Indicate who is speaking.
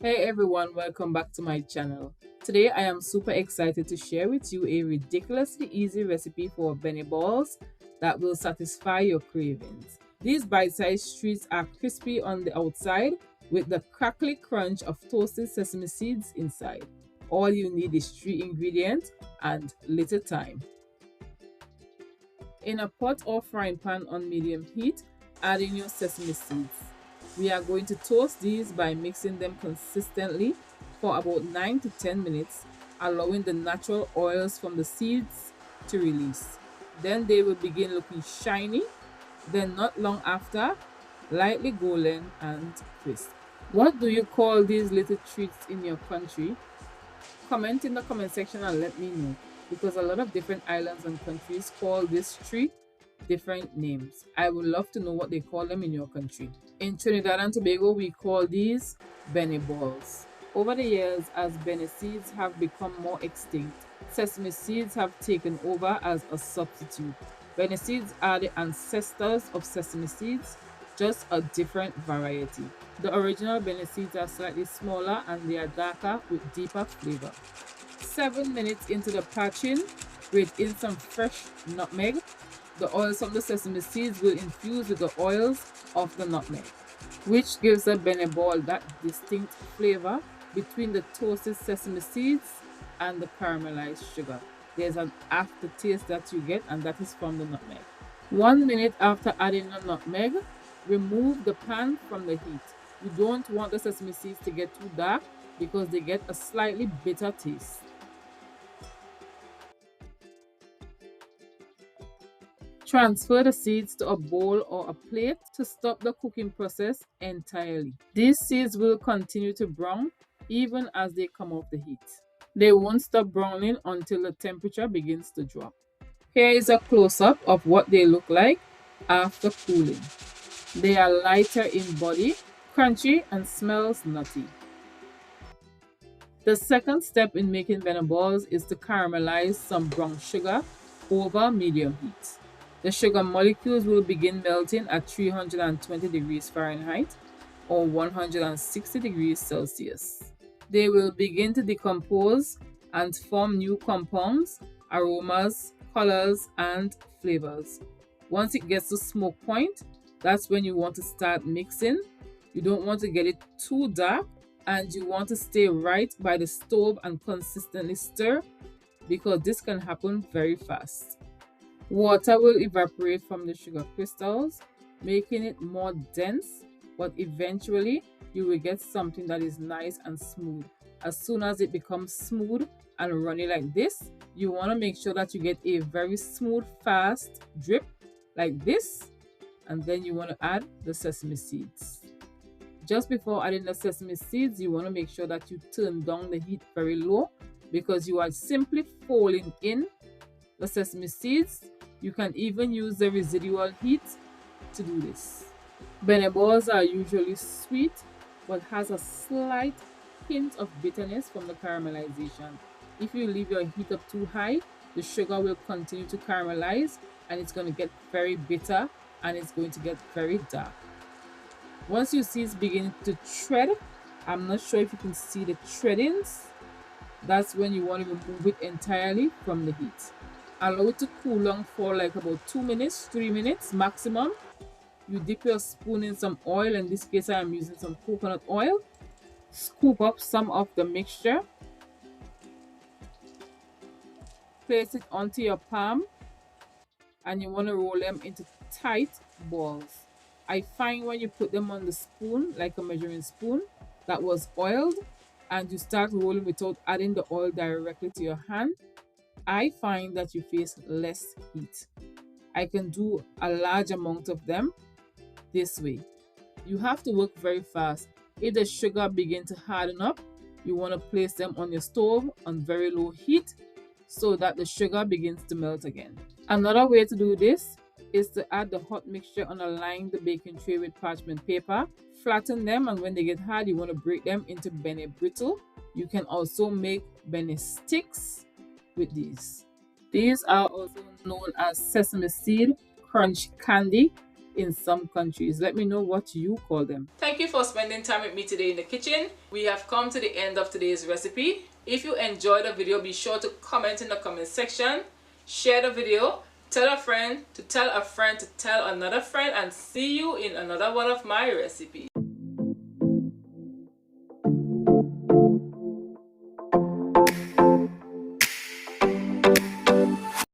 Speaker 1: Hey everyone, welcome back to my channel. Today I am super excited to share with you a ridiculously easy recipe for Benne balls that will satisfy your cravings. These bite-sized treats are crispy on the outside with the crackly crunch of toasted sesame seeds inside. All you need is 3 ingredients and little time. In a pot or frying pan on medium heat, add in your sesame seeds. We are going to toast these by mixing them consistently for about 9 to 10 minutes, allowing the natural oils from the seeds to release. Then they will begin looking shiny, then not long after, lightly golden and crisp. What do you call these little treats in your country? Comment in the comment section and let me know, because a lot of different islands and countries call this treat different names. I would love to know what they call them in your country. In Trinidad and Tobago, we call these Benne balls. Over the years, as Benne seeds have become more extinct, sesame seeds have taken over as a substitute. Benne seeds are the ancestors of sesame seeds, just a different variety. The original Benne seeds are slightly smaller and they are darker with deeper flavor. 7 minutes into the patching, grate in some fresh nutmeg. The oils from the sesame seeds will infuse with the oils of the nutmeg, which gives the Benne ball that distinct flavor between the toasted sesame seeds and the caramelized sugar. There's an aftertaste that you get, and that is from the nutmeg. 1 minute after adding the nutmeg, remove the pan from the heat. You don't want the sesame seeds to get too dark because they get a slightly bitter taste. Transfer the seeds to a bowl or a plate to stop the cooking process entirely. These seeds will continue to brown even as they come off the heat. They won't stop browning until the temperature begins to drop. Here is a close-up of what they look like after cooling. They are lighter in body, crunchy, and smells nutty. The second step in making Benne balls is to caramelize some brown sugar over medium heat. The sugar molecules will begin melting at 320 degrees Fahrenheit or 160 degrees Celsius. They will begin to decompose and form new compounds, aromas, colors, and flavors. Once it gets to smoke point, that's when you want to start mixing. You don't want to get it too dark, and you want to stay right by the stove and consistently stir, because this can happen very fast. Water will evaporate from the sugar crystals, making it more dense, but eventually you will get something that is nice and smooth. As soon as it becomes smooth and runny like this, you want to make sure that you get a very smooth, fast drip like this, and then you want to add the sesame seeds. Just before adding the sesame seeds, you want to make sure that you turn down the heat very low, because you are simply folding in the sesame seeds. You can even use the residual heat to do this. Benne balls are usually sweet, but has a slight hint of bitterness from the caramelization. If you leave your heat up too high, the sugar will continue to caramelize and it's going to get very bitter and it's going to get very dark. Once you see it's beginning to shred, I'm not sure if you can see the shreddings, that's when you want to remove it entirely from the heat. Allow it to cool down for like about 2 minutes, 3 minutes maximum. You dip your spoon in some oil. In this case, I am using some coconut oil. Scoop up some of the mixture. Place it onto your palm. And you want to roll them into tight balls. I find when you put them on the spoon, like a measuring spoon that was oiled, and you start rolling without adding the oil directly to your hand, I find that you face less heat. I can do a large amount of them this way. You have to work very fast. If the sugar begins to harden up, you want to place them on your stove on very low heat so that the sugar begins to melt again. Another way to do this is to add the hot mixture and align the baking tray with parchment paper. Flatten them, and when they get hard, you want to break them into Benne brittle. You can also make Benne sticks with these. These are also known as sesame seed crunch candy. in some countries. Let me know what you call them. Thank you for spending time with me today in the kitchen. We have come to the end of today's recipe. If you enjoyed the video, be sure to comment in the comment section, share the video, tell a friend to tell a friend to tell another friend, and see you in another one of my recipes.